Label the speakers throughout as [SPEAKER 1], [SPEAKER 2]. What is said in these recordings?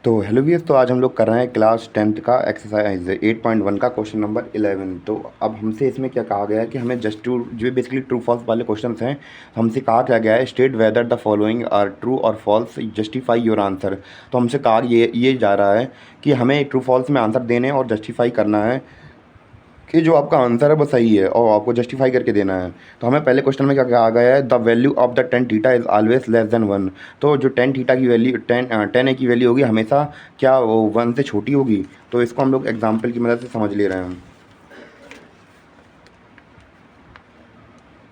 [SPEAKER 1] तो hello viewers, तो आज हम लोग कर रहे हैं क्लास 10th का एक्सरसाइज 8.1 का क्वेश्चन नंबर 11। तो अब हमसे इसमें क्या कहा गया है कि हमें जस्ट टू जो बेसिकली ट्रू फॉल्स वाले क्वेश्चंस हैं, हमसे कहा क्या गया है state whether the following are true और फॉल्स, जस्टिफाई योर आंसर। तो हमसे कहा ये जा रहा है कि हमें ट्रू फॉल्स में आंसर देने और जस्टिफाई करना है कि जो आपका आंसर है वो सही है और आपको जस्टिफाई करके देना है। तो हमें पहले क्वेश्चन में क्या कहा गया है, the value of the tan theta is always less than 1। तो जो टेन थीटा की वैल्यू टेन ए की वैल्यू होगी हमेशा क्या वो 1 से छोटी होगी। तो इसको हम लोग एग्जाम्पल की मदद से समझ ले रहे हैं।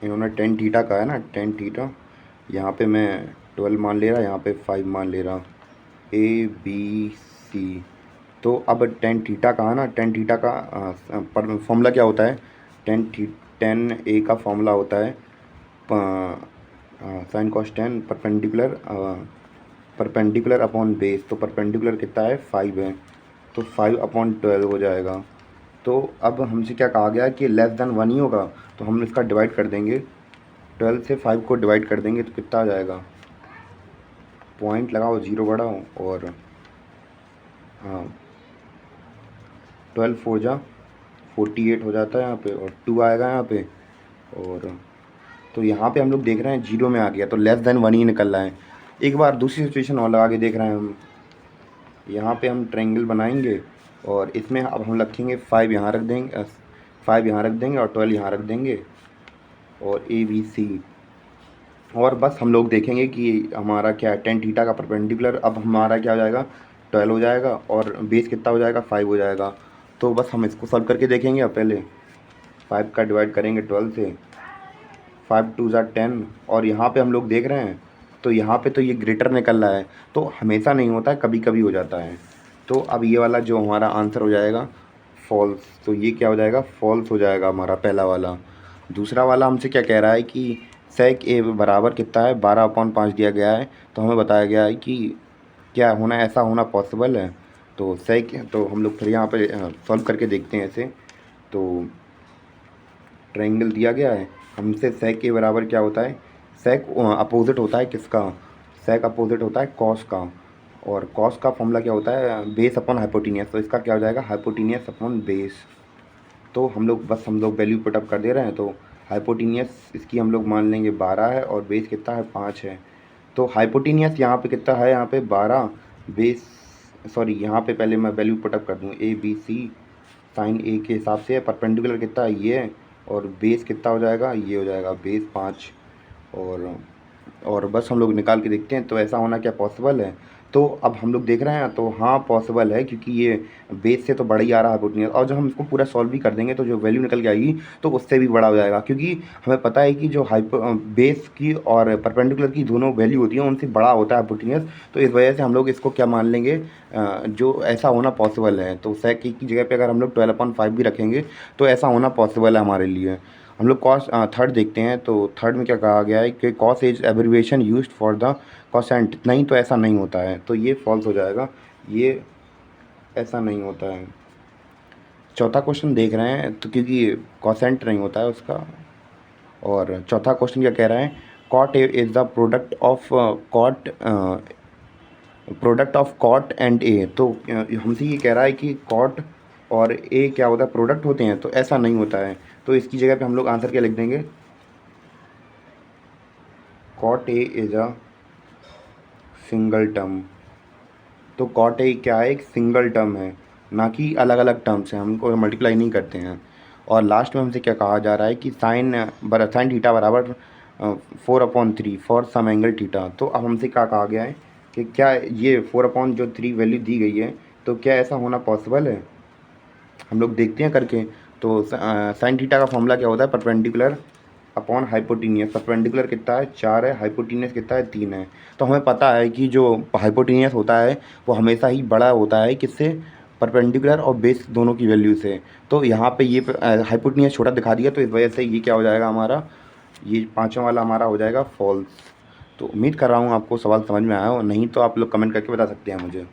[SPEAKER 1] इन्होंने टेन थीटा का है ना, टेन थीटा, यहाँ पे मैं 12 मान ले रहा, यहाँ पे 5 मान ले रहा, ABC। तो अब टेन थीटा का है ना, टेन थीटा का फॉर्मूला क्या होता है, टेन ए का फॉर्मूला होता है sine cos tan perpendicular upon base. तो परपेंडिकुलर कितना है, 5 है, तो 5/12 हो जाएगा। तो अब हमसे क्या कहा गया कि लेस देन 1 ही होगा, तो हम इसका डिवाइड कर देंगे, 12 से 5 को डिवाइड कर देंगे तो कितना आ जाएगा, पॉइंट लगाओ, 0 बढ़ाओ, और हाँ 12 4 जा 48 हो जाता है यहाँ पे, और 2 आएगा यहाँ पे, और तो यहाँ पे हम लोग देख रहे हैं 0 में आ गया, तो लेस देन 1 ही निकल रहा है। एक बार दूसरी सिचुएशन और लगा के देख रहे हैं हम, यहाँ पे हम ट्रायंगल बनाएंगे और इसमें अब हम रखेंगे 5 यहाँ रख देंगे, 5 यहाँ रख देंगे और 12 यहाँ रख देंगे, और ABC। और बस हम लोग देखेंगे कि हमारा क्या है, टेन थीटा का परपेंडिकुलर अब हमारा क्या हो जाएगा, 12 हो जाएगा, और बेस कितना हो जाएगा, 5 हो जाएगा। तो बस हम इसको सॉल्व करके देखेंगे। अब पहले 5 का डिवाइड करेंगे 12 से, 5 2 ज़ा 10, और यहाँ पे हम लोग देख रहे हैं तो यहाँ पे तो ये ग्रेटर निकल रहा है, तो हमेशा नहीं होता है, कभी कभी हो जाता है। तो अब ये वाला जो हमारा आंसर हो जाएगा फॉल्स, तो ये क्या हो जाएगा, फॉल्स हो जाएगा हमारा पहला वाला। दूसरा वाला हमसे क्या कह रहा है कि सेक ए बराबर कितना है, 12/5 दिया गया है, तो हमें बताया गया है कि क्या होना, ऐसा होना पॉसिबल है। तो सेक, तो हम लोग फिर यहाँ पे सॉल्व करके देखते हैं ऐसे। तो ट्रायंगल दिया गया है हमसे, सेक के बराबर क्या होता है, सेक अपोजिट होता है किसका, सेक अपोजिट होता है कॉस का, और कॉस का फॉर्मूला क्या होता है, बेस अपॉन हाइपोटीनियस। तो इसका क्या हो जाएगा, हाइपोटीनियस अपॉन बेस। तो हम लोग वैल्यू पुटअप कर दे रहे हैं। तो हाइपोटीनियस इसकी हम लोग मान लेंगे 12 है, और बेस कितना है, 5 है। तो हाइपोटीनियस यहाँ पे कितना है, यहाँ पे 12, बेस सॉरी यहाँ पे पहले मैं वैल्यू पुटअप कर दूँ, ABC साइन ए के हिसाब से, परपेंडिकुलर कितना है ये है, और बेस कितना हो जाएगा, ये हो जाएगा बेस 5। और बस हम लोग निकाल के देखते हैं तो ऐसा होना क्या पॉसिबल है। तो अब हम लोग देख रहे हैं तो हाँ पॉसिबल है, क्योंकि ये बेस से तो बड़ा ही आ रहा है हाइपोटेन्यूज, और जब हम इसको पूरा सॉल्व भी कर देंगे तो जो वैल्यू निकल के आएगी तो उससे भी बड़ा हो जाएगा, क्योंकि हमें पता है कि जो बेस की और परपेंडिकुलर की दोनों वैल्यू होती है उनसे बड़ा होता है हाइपोटेन्यूज। तो इस वजह से हम लोग इसको क्या मान लेंगे, जो ऐसा होना पॉसिबल है। तो सेक की जगह पे अगर हम लोग 12/5 भी रखेंगे तो ऐसा होना पॉसिबल है हमारे लिए। हम लोग कॉस थर्ड देखते हैं। तो थर्ड में क्या कहा गया है कि cos is abbreviation used for the constant. नहीं, तो ऐसा नहीं होता है, तो ये फॉल्स हो जाएगा, ये ऐसा नहीं होता है। चौथा क्वेश्चन देख रहे हैं तो क्योंकि कॉसेंट नहीं होता है उसका। और चौथा क्वेश्चन क्या कह रहा है, cot is the product of cot and A. तो हमसे ये कह रहा है कि कॉट और ए क्या होता है, प्रोडक्ट होते हैं, तो ऐसा नहीं होता है। तो इसकी जगह पे हम लोग आंसर क्या लिख देंगे, cot A is a single term. तो कॉट ए क्या है, एक सिंगल टर्म है, ना कि अलग अलग टर्म्स हैं, हम इनको मल्टीप्लाई नहीं करते हैं। और लास्ट में हमसे क्या कहा जा रहा है कि साइन थीटा बराबर 4/3 फॉर सम एंगल थीटा। तो अब हमसे क्या कहा गया है कि क्या ये 4/3 वैल्यू दी गई है, तो क्या ऐसा होना पॉसिबल है, हम लोग देखते हैं करके। तो साइन थीटा का फॉर्मूला क्या होता है, परपेंडिकुलर अपॉन हाइपोटीनियस। परपेंडिकुलर कितना है, 4 है, हाइपोटीनियस कितना है, 3 है। तो हमें पता है कि जो हाइपोटीनियस होता है वो हमेशा ही बड़ा होता है किससे, परपेंडिकुलर और बेस दोनों की वैल्यू से। तो यहाँ पे ये हाइपोटीनियस छोटा दिखा दिया, तो इस वजह से ये क्या हो जाएगा हमारा, ये पाँचवा वाला हमारा हो जाएगा फॉल्स। तो उम्मीद कर रहा हूँ आपको सवाल समझ में आया हो, नहीं तो आप लोग कमेंट करके बता सकते हैं मुझे।